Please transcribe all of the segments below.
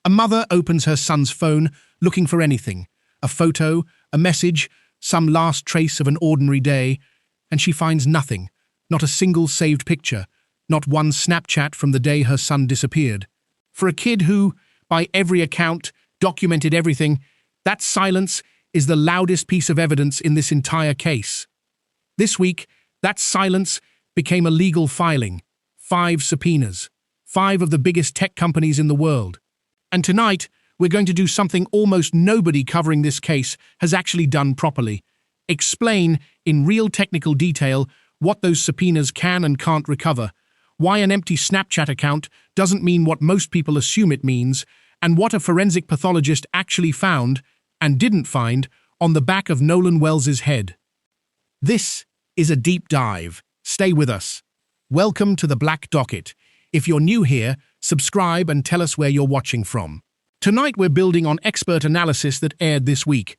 A mother opens her son's phone looking for anything, a photo, a message, some last trace of an ordinary day, and she finds nothing, not a single saved picture, not one Snapchat from the day her son disappeared. For a kid who, by every account, documented everything, that silence is the loudest piece of evidence in this entire case. This week, that silence became a legal filing. 5 subpoenas. 5 of the biggest tech companies in the world. And tonight, we're going to do something almost nobody covering this case has actually done properly. Explain, in real technical detail, what those subpoenas can and can't recover, why an empty Snapchat account doesn't mean what most people assume it means, and what a forensic pathologist actually found, and didn't find, on the back of NolanWells' head. This is a deep dive. Stay with us. Welcome to the Black Docket. If you're new here, subscribe and tell us where you're watching from. Tonight we're building on expert analysis that aired this week.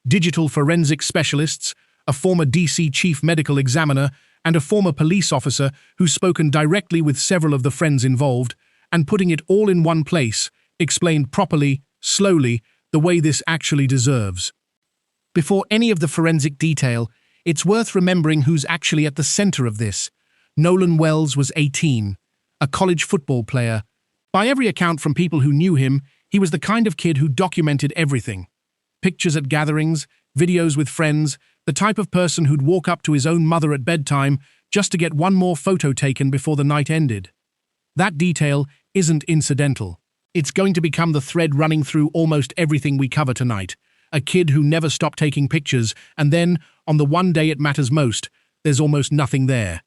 Digital forensic specialists, a former DC chief medical examiner, and a former police officer who's spoken directly with several of the friends involved, and putting it all in one place, explained properly, slowly, the way this actually deserves. Before any of the forensic detail, it's worth remembering who's actually at the center of this. Nolan Wells was 18, a college football player. By every account from people who knew him, he was the kind of kid who documented everything. Pictures at gatherings, videos with friends, the type of person who'd walk up to his own mother at bedtime just to get one more photo taken before the night ended. That detail isn't incidental. It's going to become the thread running through almost everything we cover tonight. A kid who never stopped taking pictures, and then, on the one day it matters most, there's almost nothing there.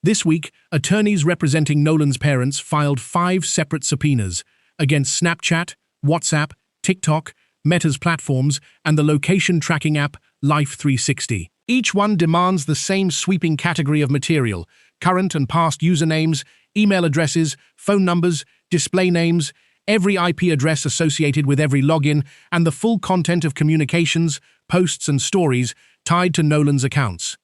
This week, attorneys representing Nolan's parents filed 5 separate subpoenas against Snapchat, WhatsApp, TikTok, Meta's platforms, and the location tracking app Life360. Each one demands the same sweeping category of material: current and past usernames, email addresses, phone numbers, display names, every IP address associated with every login, and the full content of communications, posts, and stories tied to Nolan's accounts.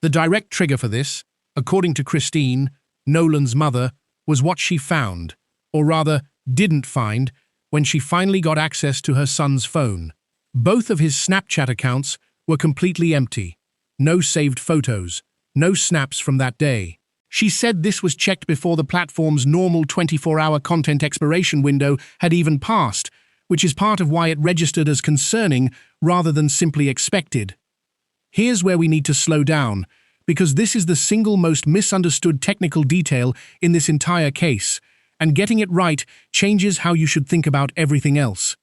The direct trigger for this, according to Christine, Nolan's mother, was what she found, or rather, didn't find, when she finally got access to her son's phone. Both of his Snapchat accounts were completely empty. No saved photos, no snaps from that day. She said this was checked before the platform's normal 24-hour content expiration window had even passed, which is part of why it registered as concerning rather than simply expected. Here's where we need to slow down, because this is the single most misunderstood technical detail in this entire case, and getting it right changes how you should think about everything else.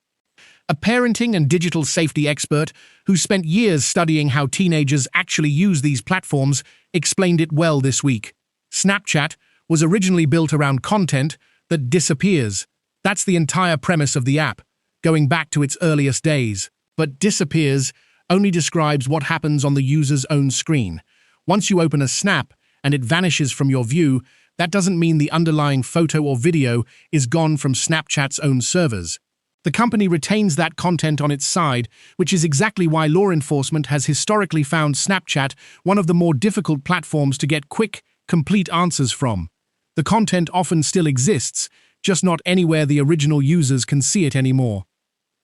A parenting and digital safety expert who spent years studying how teenagers actually use these platforms explained it well this week. Snapchat was originally built around content that disappears. That's the entire premise of the app, going back to its earliest days. But disappears only describes what happens on the user's own screen. Once you open a snap and it vanishes from your view, that doesn't mean the underlying photo or video is gone from Snapchat's own servers. The company retains that content on its side, which is exactly why law enforcement has historically found Snapchat one of the more difficult platforms to get quick, complete answers from. The content often still exists, just not anywhere the original users can see it anymore.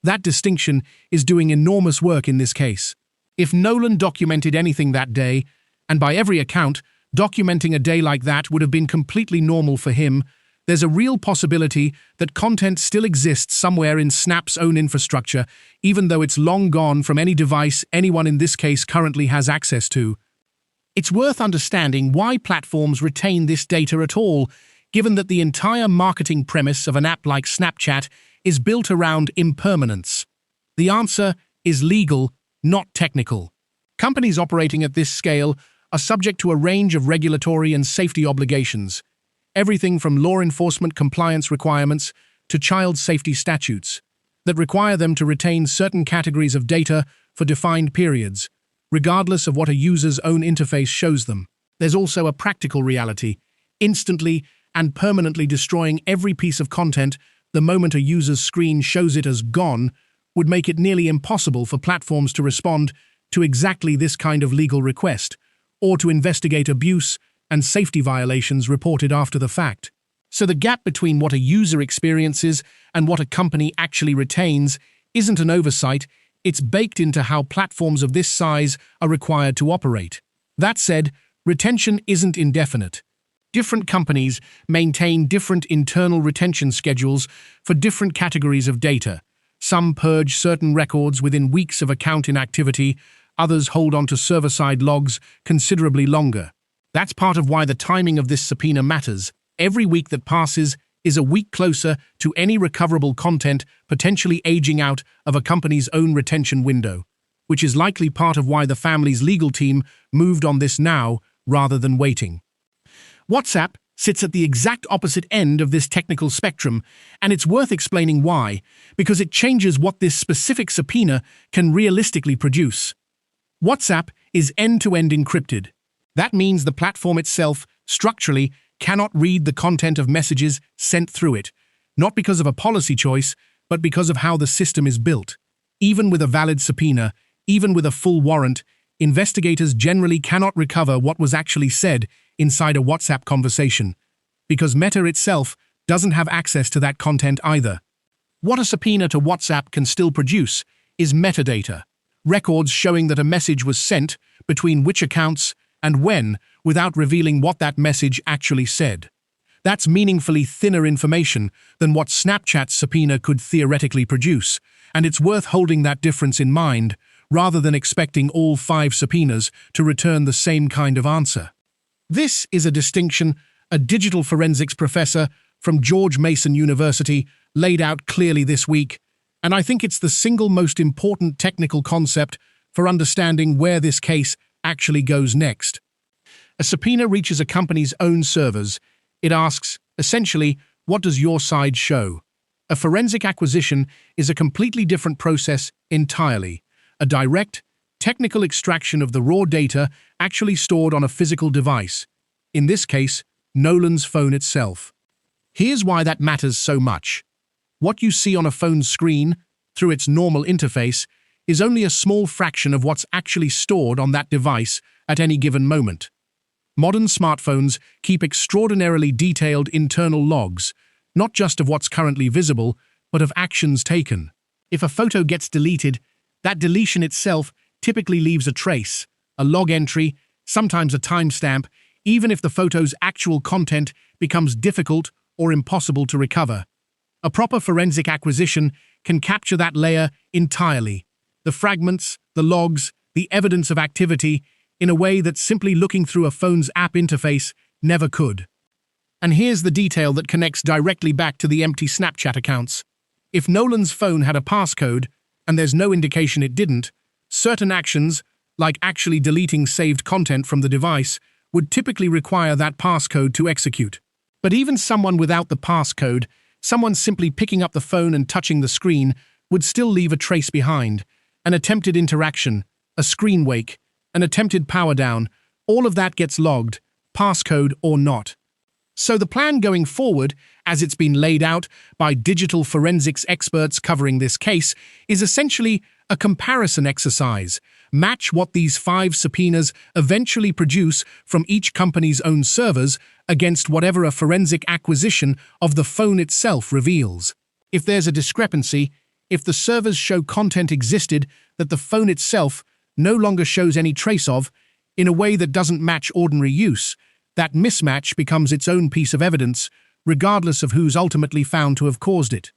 That distinction is doing enormous work in this case. If Nolan documented anything that day, and by every account, documenting a day like that would have been completely normal for him, there's a real possibility that content still exists somewhere in Snap's own infrastructure, even though it's long gone from any device anyone in this case currently has access to. It's worth understanding why platforms retain this data at all, given that the entire marketing premise of an app like Snapchat is built around impermanence. The answer is legal, not technical. Companies operating at this scale are subject to a range of regulatory and safety obligations, everything from law enforcement compliance requirements to child safety statutes, that require them to retain certain categories of data for defined periods, regardless of what a user's own interface shows them. There's also a practical reality. Instantly and permanently destroying every piece of content the moment a user's screen shows it as gone would make it nearly impossible for platforms to respond to exactly this kind of legal request, or to investigate abuse and safety violations reported after the fact. So the gap between what a user experiences and what a company actually retains isn't an oversight, it's baked into how platforms of this size are required to operate. That said, retention isn't indefinite. Different companies maintain different internal retention schedules for different categories of data. Some purge certain records within weeks of account inactivity, others hold on to server-side logs considerably longer. That's part of why the timing of this subpoena matters. Every week that passes is a week closer to any recoverable content potentially aging out of a company's own retention window, which is likely part of why the family's legal team moved on this now rather than waiting. WhatsApp sits at the exact opposite end of this technical spectrum, and it's worth explaining why, because it changes what this specific subpoena can realistically produce. WhatsApp is end-to-end encrypted. That means the platform itself, structurally, cannot read the content of messages sent through it, not because of a policy choice, but because of how the system is built. Even with a valid subpoena, even with a full warrant, investigators generally cannot recover what was actually said inside a WhatsApp conversation, because Meta itself doesn't have access to that content either. What a subpoena to WhatsApp can still produce is metadata, records showing that a message was sent, between which accounts, and when, without revealing what that message actually said. That's meaningfully thinner information than what Snapchat's subpoena could theoretically produce, and it's worth holding that difference in mind, rather than expecting all 5 subpoenas to return the same kind of answer. This is a distinction a digital forensics professor from George Mason University laid out clearly this week, and I think it's the single most important technical concept for understanding where this case actually goes next. A subpoena reaches a company's own servers. It asks, essentially, what does your side show? A forensic acquisition is a completely different process entirely. A direct, technical extraction of the raw data actually stored on a physical device. In this case, Nolan's phone itself. Here's why that matters so much. What you see on a phone's screen, through its normal interface, is only a small fraction of what's actually stored on that device at any given moment. Modern smartphones keep extraordinarily detailed internal logs, not just of what's currently visible, but of actions taken. If a photo gets deleted, that deletion itself typically leaves a trace, a log entry, sometimes a timestamp, even if the photo's actual content becomes difficult or impossible to recover. A proper forensic acquisition can capture that layer entirely, the fragments, the logs, the evidence of activity, in a way that simply looking through a phone's app interface never could. And here's the detail that connects directly back to the empty Snapchat accounts. If Nolan's phone had a passcode, and there's no indication it didn't, certain actions, like actually deleting saved content from the device, would typically require that passcode to execute. But even someone without the passcode, someone simply picking up the phone and touching the screen, would still leave a trace behind. An attempted interaction, a screen wake, an attempted power down, all of that gets logged, passcode or not. So the plan going forward, as it's been laid out by digital forensics experts covering this case, is essentially a comparison exercise. Match what these 5 subpoenas eventually produce from each company's own servers against whatever a forensic acquisition of the phone itself reveals. If there's a discrepancy, if the servers show content existed that the phone itself no longer shows any trace of, in a way that doesn't match ordinary use, that mismatch becomes its own piece of evidence, regardless of who's ultimately found to have caused it.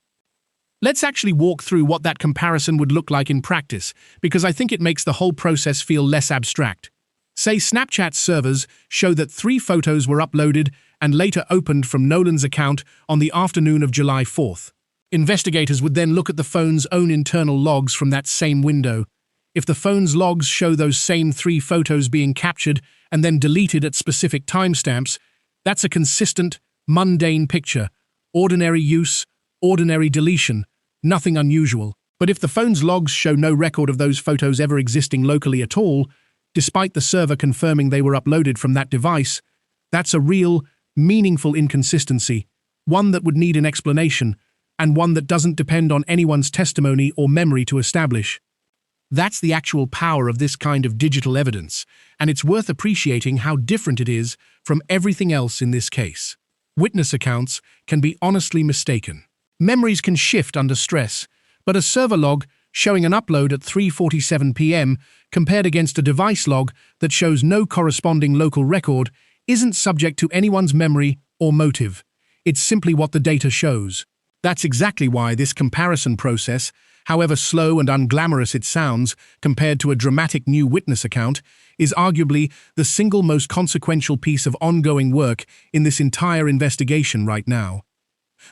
Let's actually walk through what that comparison would look like in practice, because I think it makes the whole process feel less abstract. Say Snapchat's servers show that 3 photos were uploaded and later opened from Nolan's account on the afternoon of July 4th. Investigators would then look at the phone's own internal logs from that same window. If the phone's logs show those same 3 photos being captured and then deleted at specific timestamps, that's a consistent, mundane picture. Ordinary use, ordinary deletion, nothing unusual. But if the phone's logs show no record of those photos ever existing locally at all, despite the server confirming they were uploaded from that device, that's a real, meaningful inconsistency, one that would need an explanation, and one that doesn't depend on anyone's testimony or memory to establish. That's the actual power of this kind of digital evidence, and it's worth appreciating how different it is from everything else in this case. witness accounts can be honestly mistaken. Memories can shift under stress, but a server log showing an upload at 3:47 p.m. compared against a device log that shows no corresponding local record isn't subject to anyone's memory or motive. It's simply what the data shows. That's exactly why this comparison process, however slow and unglamorous it sounds compared to a dramatic new witness account, is arguably the single most consequential piece of ongoing work in this entire investigation right now.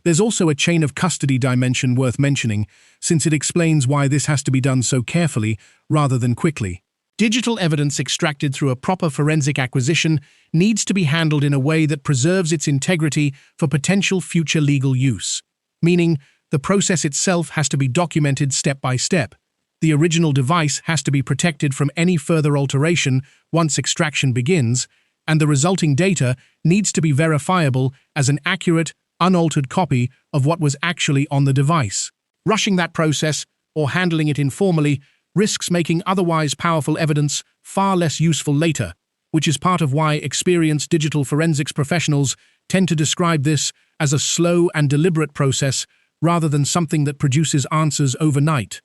There's also a chain of custody dimension worth mentioning, since it explains why this has to be done so carefully rather than quickly. Digital evidence extracted through a proper forensic acquisition needs to be handled in a way that preserves its integrity for potential future legal use. Meaning, the process itself has to be documented step by step. The original device has to be protected from any further alteration once extraction begins, and the resulting data needs to be verifiable as an accurate, unaltered copy of what was actually on the device. Rushing that process, or handling it informally, risks making otherwise powerful evidence far less useful later, which is part of why experienced digital forensics professionals tend to describe this as a slow and deliberate process rather than something that produces answers overnight.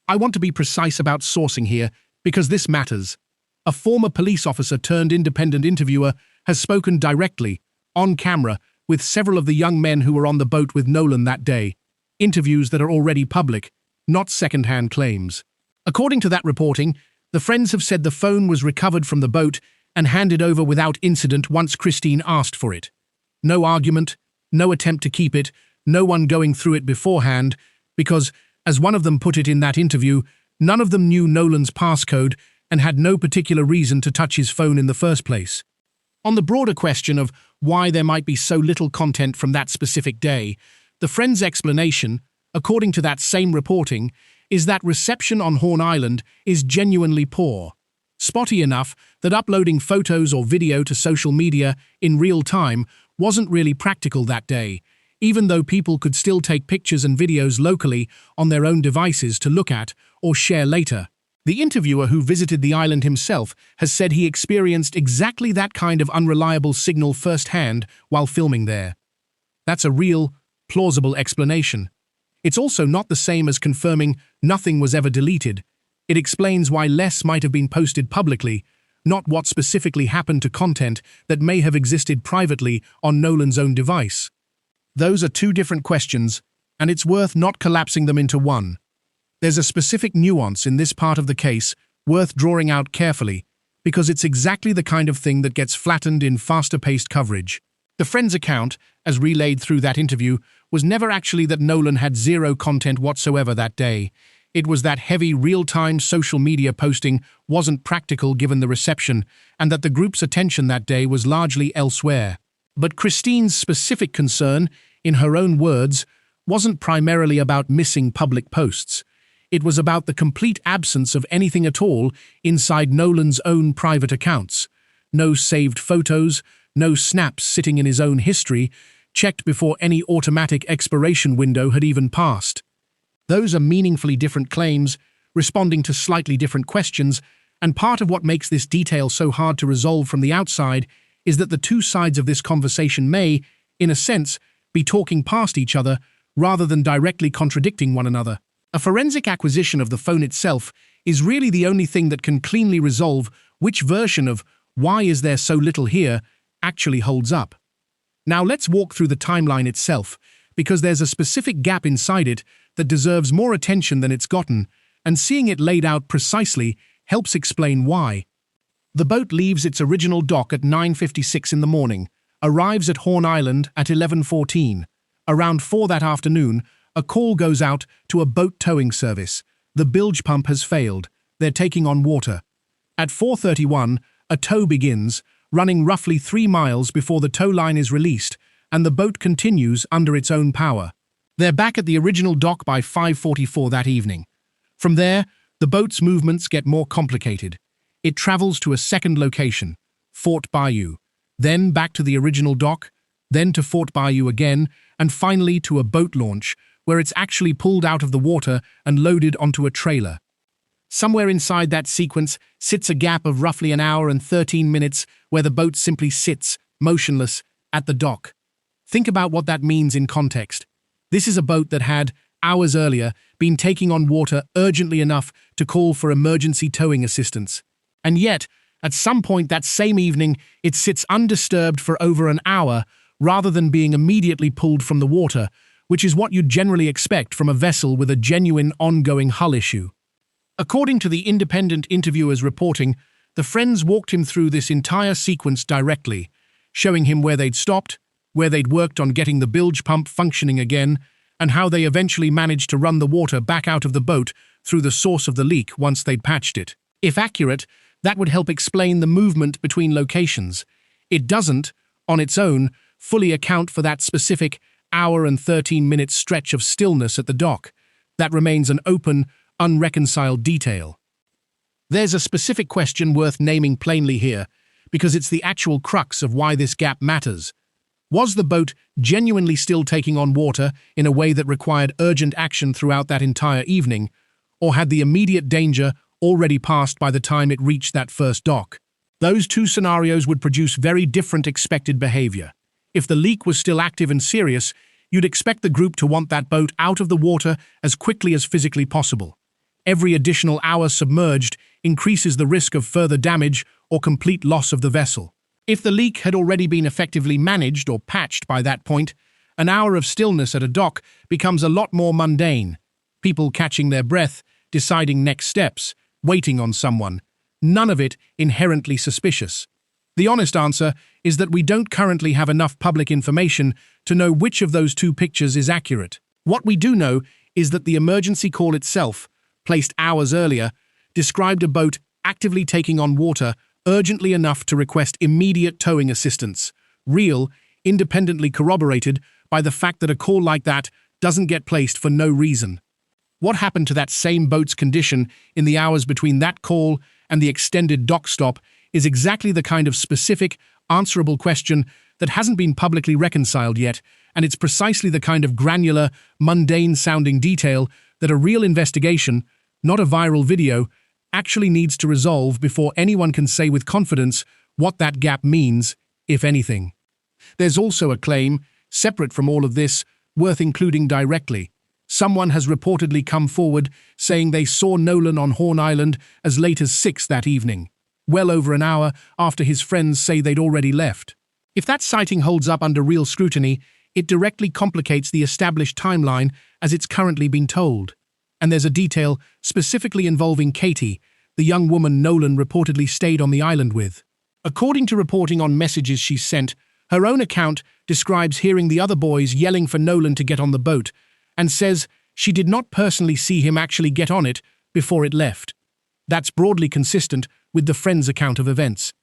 I want to be precise about sourcing here because this matters. A former police officer turned independent interviewer has spoken directly, on camera, with several of the young men who were on the boat with Nolan that day. Interviews that are already public, not second-hand claims. According to that reporting, the friends have said the phone was recovered from the boat and handed over without incident once Christine asked for it. No argument, no attempt to keep it, no one going through it beforehand, because, as one of them put it in that interview, none of them knew Nolan's passcode and had no particular reason to touch his phone in the first place. On the broader question of why there might be so little content from that specific day, the friend's explanation, according to that same reporting, is that reception on Horn Island is genuinely poor. Spotty enough that uploading photos or video to social media in real time wasn't really practical that day, even though people could still take pictures and videos locally on their own devices to look at or share later. The interviewer who visited the island himself has said he experienced exactly that kind of unreliable signal firsthand while filming there. That's a real, plausible explanation. It's also not the same as confirming nothing was ever deleted. It explains why less might have been posted publicly, not what specifically happened to content that may have existed privately on Nolan's own device. Those are two different questions, and it's worth not collapsing them into one. There's a specific nuance in this part of the case worth drawing out carefully, because it's exactly the kind of thing that gets flattened in faster-paced coverage. The friend's account, as relayed through that interview, was never actually that Nolan had zero content whatsoever that day. It was that heavy real-time social media posting wasn't practical given the reception, and that the group's attention that day was largely elsewhere. But Christine's specific concern, in her own words, wasn't primarily about missing public posts. It was about the complete absence of anything at all inside Nolan's own private accounts. No saved photos, no snaps sitting in his own history, checked before any automatic expiration window had even passed. Those are meaningfully different claims, responding to slightly different questions, and part of what makes this detail so hard to resolve from the outside is that the two sides of this conversation may, in a sense, be talking past each other rather than directly contradicting one another. A forensic acquisition of the phone itself is really the only thing that can cleanly resolve which version of "why is there so little here" actually holds up. Now let's walk through the timeline itself, because there's a specific gap inside it that deserves more attention than it's gotten, and seeing it laid out precisely helps explain why. The boat leaves its original dock at 9:56 in the morning, arrives at Horn Island at 11:14. Around 4 that afternoon, a call goes out to a boat towing service. The bilge pump has failed. They're taking on water. At 4:31, a tow begins, running roughly 3 miles before the tow line is released, and the boat continues under its own power. They're back at the original dock by 5:44 that evening. From there, the boat's movements get more complicated. It travels to a second location, Fort Bayou, then back to the original dock, then to Fort Bayou again, and finally to a boat launch, where it's actually pulled out of the water and loaded onto a trailer. Somewhere inside that sequence sits a gap of roughly an hour and 13 minutes where the boat simply sits, motionless, at the dock. Think about what that means in context. This is a boat that had, hours earlier, been taking on water urgently enough to call for emergency towing assistance. And yet, at some point that same evening, it sits undisturbed for over an hour rather than being immediately pulled from the water, which is what you'd generally expect from a vessel with a genuine ongoing hull issue. According to the independent interviewer's reporting, the friends walked him through this entire sequence directly, showing him where they'd stopped, where they'd worked on getting the bilge pump functioning again, and how they eventually managed to run the water back out of the boat through the source of the leak once they'd patched it. If accurate, that would help explain the movement between locations. It doesn't, on its own, fully account for that specific hour and 13-minute stretch of stillness at the dock. That remains an open, unreconciled detail. There's a specific question worth naming plainly here, because it's the actual crux of why this gap matters. Was the boat genuinely still taking on water in a way that required urgent action throughout that entire evening, or had the immediate danger already passed by the time it reached that first dock? Those two scenarios would produce very different expected behavior. If the leak was still active and serious, you'd expect the group to want that boat out of the water as quickly as physically possible. Every additional hour submerged increases the risk of further damage or complete loss of the vessel. If the leak had already been effectively managed or patched by that point, an hour of stillness at a dock becomes a lot more mundane. People catching their breath, deciding next steps, waiting on someone. None of it inherently suspicious. The honest answer is that we don't currently have enough public information to know which of those two pictures is accurate. What we do know is that the emergency call itself, placed hours earlier, described a boat actively taking on water urgently enough to request immediate towing assistance. Real, independently corroborated by the fact that a call like that doesn't get placed for no reason. What happened to that same boat's condition in the hours between that call and the extended dock stop is exactly the kind of specific, answerable question that hasn't been publicly reconciled yet, and it's precisely the kind of granular, mundane-sounding detail that a real investigation, not a viral video, actually needs to resolve before anyone can say with confidence what that gap means, if anything. There's also a claim, separate from all of this, worth including directly. Someone has reportedly come forward saying they saw Nolan on Horn Island as late as 6 that evening, well over an hour after his friends say they'd already left. If that sighting holds up under real scrutiny, it directly complicates the established timeline as it's currently been told. And there's a detail specifically involving Katie, the young woman Nolan reportedly stayed on the island with. According to reporting on messages she sent, her own account describes hearing the other boys yelling for Nolan to get on the boat, and says she did not personally see him actually get on it before it left. That's broadly consistent with the friend's account of events.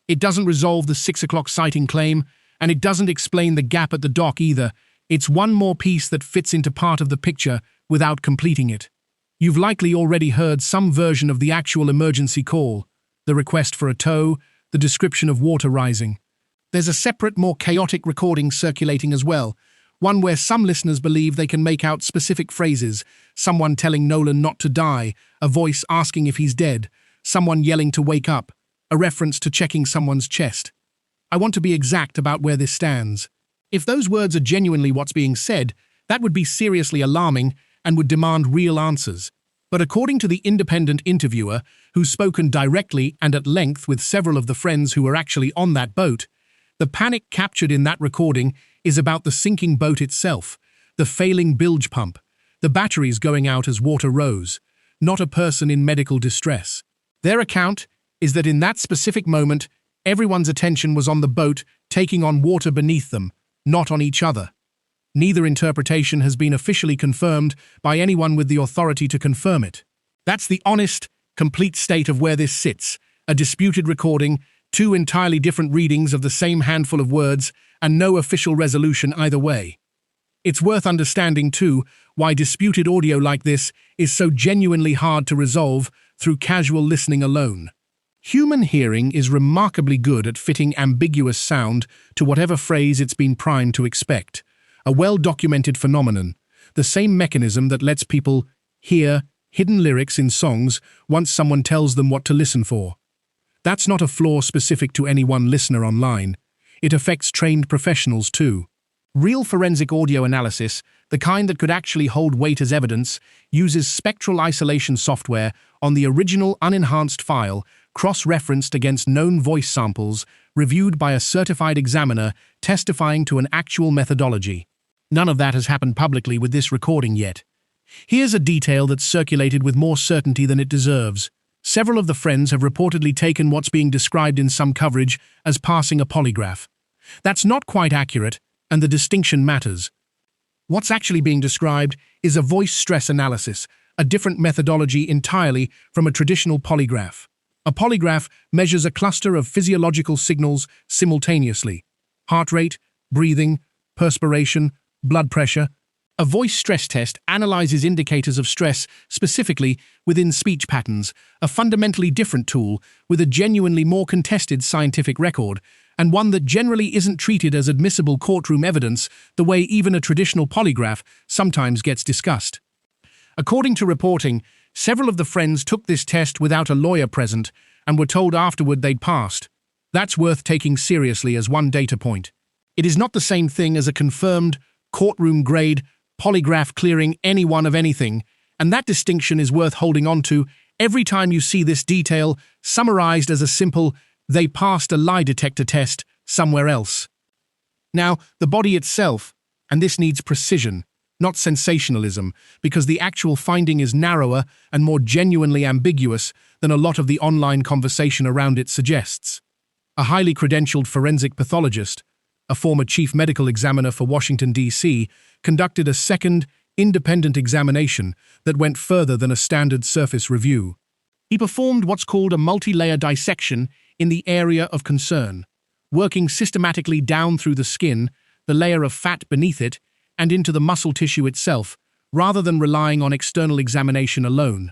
It doesn't resolve the 6 o'clock sighting claim, and it doesn't explain the gap at the dock either. It's one more piece that fits into part of the picture without completing it. You've likely already heard some version of the actual emergency call, the request for a tow, the description of water rising. There's a separate, more chaotic recording circulating as well, one where some listeners believe they can make out specific phrases, someone telling Nolan not to die, a voice asking if he's dead, someone yelling to wake up, a reference to checking someone's chest. I want to be exact about where this stands. If those words are genuinely what's being said, that would be seriously alarming and would demand real answers. But according to the independent interviewer, who's spoken directly and at length with several of the friends who were actually on that boat, the panic captured in that recording is about the sinking boat itself, the failing bilge pump, the batteries going out as water rose, not a person in medical distress. Their account is that in that specific moment, everyone's attention was on the boat taking on water beneath them, not on each other. Neither interpretation has been officially confirmed by anyone with the authority to confirm it. That's the honest, complete state of where this sits, a disputed recording, 2 entirely different readings of the same handful of words, and no official resolution either way. It's worth understanding, too, why disputed audio like this is so genuinely hard to resolve through casual listening alone. Human hearing is remarkably good at fitting ambiguous sound to whatever phrase it's been primed to expect. A well-documented phenomenon, the same mechanism that lets people hear hidden lyrics in songs once someone tells them what to listen for. That's not a flaw specific to any one listener online. It affects trained professionals too. Real forensic audio analysis, the kind that could actually hold weight as evidence, uses spectral isolation software on the original unenhanced file, cross-referenced against known voice samples, reviewed by a certified examiner testifying to an actual methodology. None of that has happened publicly with this recording yet. Here's a detail that's circulated with more certainty than it deserves. Several of the friends have reportedly taken what's being described in some coverage as passing a polygraph. That's not quite accurate, and the distinction matters. What's actually being described is a voice stress analysis, a different methodology entirely from a traditional polygraph. A polygraph measures a cluster of physiological signals simultaneously: heart rate, breathing, perspiration, blood pressure. A voice stress test analyzes indicators of stress specifically within speech patterns, a fundamentally different tool with a genuinely more contested scientific record, and one that generally isn't treated as admissible courtroom evidence the way even a traditional polygraph sometimes gets discussed. According to reporting, several of the friends took this test without a lawyer present and were told afterward they'd passed. That's worth taking seriously as one data point. It is not the same thing as a confirmed, courtroom-grade polygraph clearing anyone of anything, and that distinction is worth holding on to every time you see this detail summarized as a simple "they passed a lie detector test" somewhere else. Now, the body itself, and this needs precision, not sensationalism, because the actual finding is narrower and more genuinely ambiguous than a lot of the online conversation around it suggests. A highly credentialed forensic pathologist, a former chief medical examiner for Washington, D.C., conducted a second, independent examination that went further than a standard surface review. He performed what's called a multi-layer dissection in the area of concern, working systematically down through the skin, the layer of fat beneath it, and into the muscle tissue itself, rather than relying on external examination alone.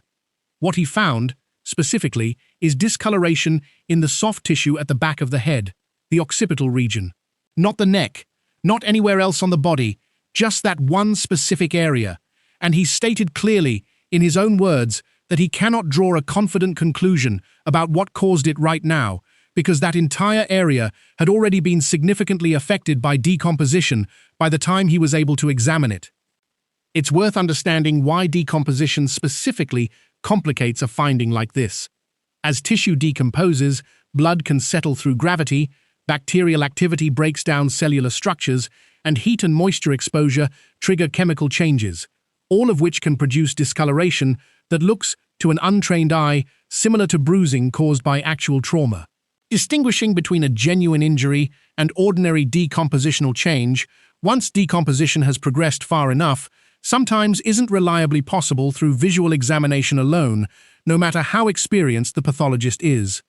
What he found, specifically, is discoloration in the soft tissue at the back of the head, the occipital region. Not the neck, not anywhere else on the body, just that one specific area. And he stated clearly, in his own words, that he cannot draw a confident conclusion about what caused it right now, because that entire area had already been significantly affected by decomposition by the time he was able to examine it. It's worth understanding why decomposition specifically complicates a finding like this. As tissue decomposes, blood can settle through gravity, bacterial activity breaks down cellular structures, and heat and moisture exposure trigger chemical changes, all of which can produce discoloration that looks, to an untrained eye, similar to bruising caused by actual trauma. Distinguishing between a genuine injury and ordinary decompositional change, once decomposition has progressed far enough, sometimes isn't reliably possible through visual examination alone, no matter how experienced the pathologist is.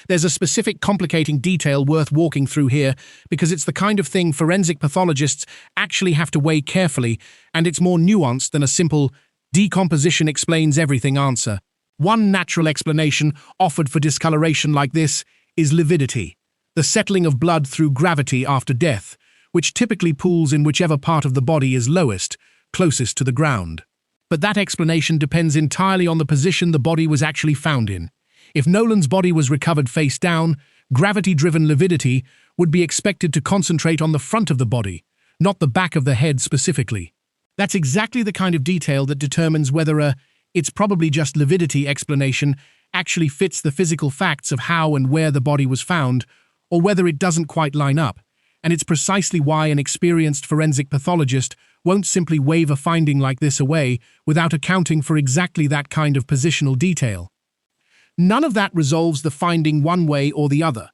There's a specific complicating detail worth walking through here because it's the kind of thing forensic pathologists actually have to weigh carefully, and it's more nuanced than a simple "decomposition explains everything" answer. One natural explanation offered for discoloration like this is lividity, the settling of blood through gravity after death, which typically pools in whichever part of the body is lowest, closest to the ground. But that explanation depends entirely on the position the body was actually found in. If Nolan's body was recovered face down, gravity-driven lividity would be expected to concentrate on the front of the body, not the back of the head specifically. That's exactly the kind of detail that determines whether "it's probably just lividity" explanation actually fits the physical facts of how and where the body was found, or whether it doesn't quite line up. And it's precisely why an experienced forensic pathologist won't simply wave a finding like this away without accounting for exactly that kind of positional detail. None of that resolves the finding one way or the other.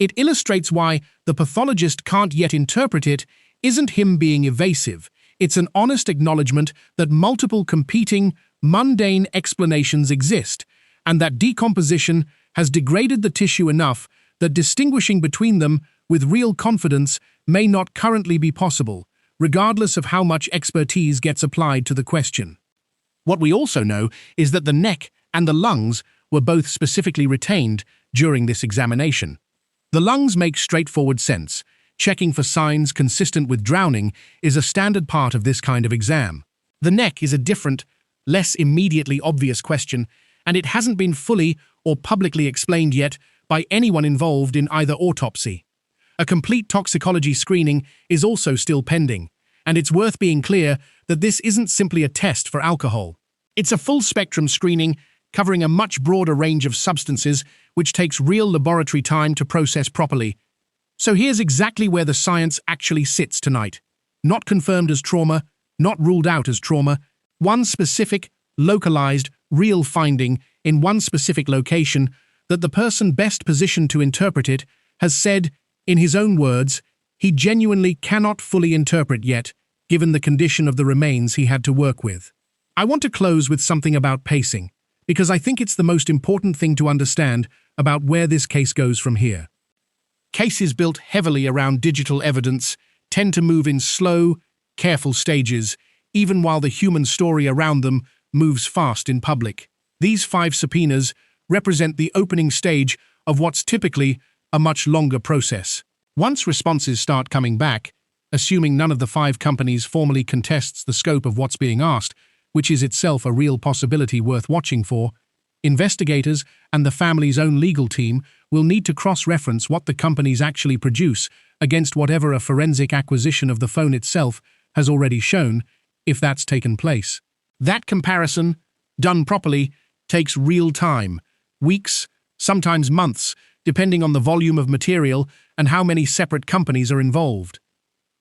It illustrates why the pathologist can't yet interpret it isn't him being evasive. It's an honest acknowledgement that multiple competing, mundane explanations exist, and that decomposition has degraded the tissue enough that distinguishing between them with real confidence may not currently be possible, regardless of how much expertise gets applied to the question. What we also know is that the neck and the lungs were both specifically retained during this examination. The lungs make straightforward sense. Checking for signs consistent with drowning is a standard part of this kind of exam. The neck is a different, less immediately obvious question, and it hasn't been fully or publicly explained yet by anyone involved in either autopsy. A complete toxicology screening is also still pending, and it's worth being clear that this isn't simply a test for alcohol. It's a full-spectrum screening covering a much broader range of substances which takes real laboratory time to process properly. So here's exactly where the science actually sits tonight. Not confirmed as trauma, not ruled out as trauma, one specific, localized, real finding in one specific location that the person best positioned to interpret it has said, in his own words, he genuinely cannot fully interpret yet, given the condition of the remains he had to work with. I want to close with something about pacing, because I think it's the most important thing to understand about where this case goes from here. Cases built heavily around digital evidence tend to move in slow, careful stages, even while the human story around them moves fast in public. These 5 subpoenas represent the opening stage of what's typically a much longer process. Once responses start coming back, assuming none of the 5 companies formally contests the scope of what's being asked, which is itself a real possibility worth watching for, investigators and the family's own legal team will need to cross-reference what the companies actually produce against whatever a forensic acquisition of the phone itself has already shown, if that's taken place. That comparison, done properly, takes real time, weeks, sometimes months, depending on the volume of material and how many separate companies are involved.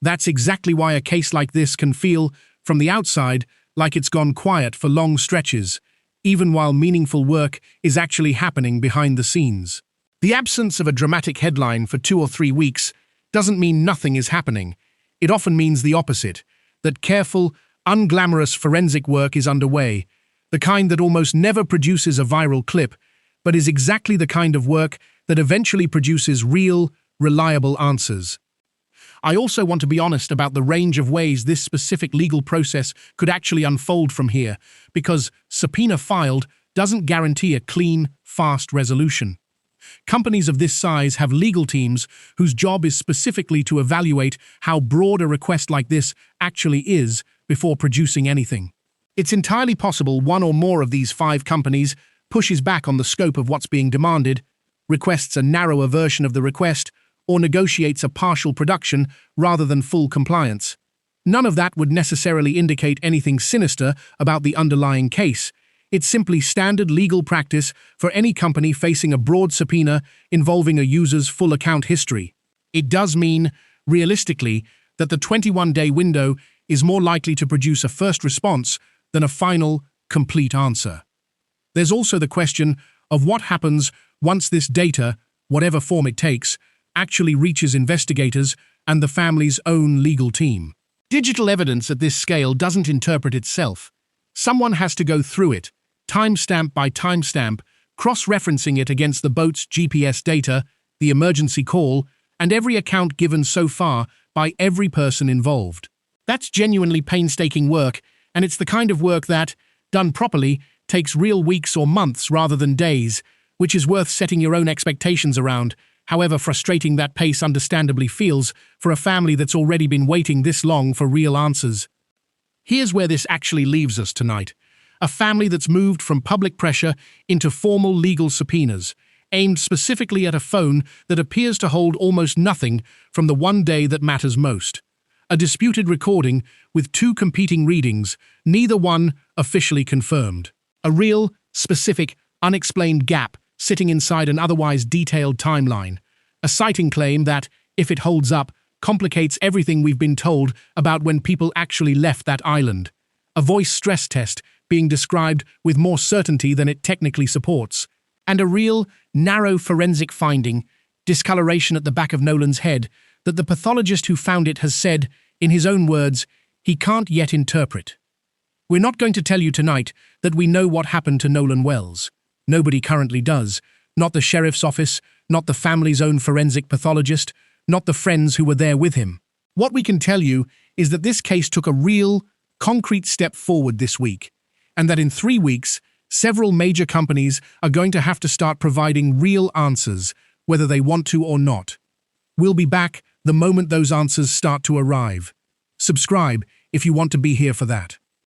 That's exactly why a case like this can feel, from the outside, like it's gone quiet for long stretches, even while meaningful work is actually happening behind the scenes. The absence of a dramatic headline for 2 or 3 weeks doesn't mean nothing is happening. It often means the opposite, that careful, unglamorous forensic work is underway, the kind that almost never produces a viral clip, but is exactly the kind of work that eventually produces real, reliable answers. I also want to be honest about the range of ways this specific legal process could actually unfold from here, because subpoena filed doesn't guarantee a clean, fast resolution. Companies of this size have legal teams whose job is specifically to evaluate how broad a request like this actually is before producing anything. It's entirely possible one or more of these 5 companies pushes back on the scope of what's being demanded, requests a narrower version of the request, or negotiates a partial production rather than full compliance. None of that would necessarily indicate anything sinister about the underlying case. It's simply standard legal practice for any company facing a broad subpoena involving a user's full account history. It does mean, realistically, that the 21-day window is more likely to produce a first response than a final, complete answer. There's also the question of what happens once this data, whatever form it takes, actually reaches investigators and the family's own legal team. Digital evidence at this scale doesn't interpret itself. Someone has to go through it, timestamp by timestamp, cross-referencing it against the boat's GPS data, the emergency call, and every account given so far by every person involved. That's genuinely painstaking work, and it's the kind of work that, done properly, takes real weeks or months rather than days, which is worth setting your own expectations around, however frustrating that pace understandably feels for a family that's already been waiting this long for real answers. Here's where this actually leaves us tonight. A family that's moved from public pressure into formal legal subpoenas, aimed specifically at a phone that appears to hold almost nothing from the one day that matters most. A disputed recording with 2 competing readings, neither one officially confirmed. A real, specific, unexplained gap sitting inside an otherwise detailed timeline. A sighting claim that, if it holds up, complicates everything we've been told about when people actually left that island. A voice stress test being described with more certainty than it technically supports. And a real, narrow forensic finding, discoloration at the back of Nolan's head, that the pathologist who found it has said, in his own words, he can't yet interpret. We're not going to tell you tonight that we know what happened to NolanWells. Nobody currently does. Not the sheriff's office, not the family's own forensic pathologist, not the friends who were there with him. What we can tell you is that this case took a real, concrete step forward this week, and that in 3 weeks, several major companies are going to have to start providing real answers, whether they want to or not. We'll be back the moment those answers start to arrive. Subscribe if you want to be here for that.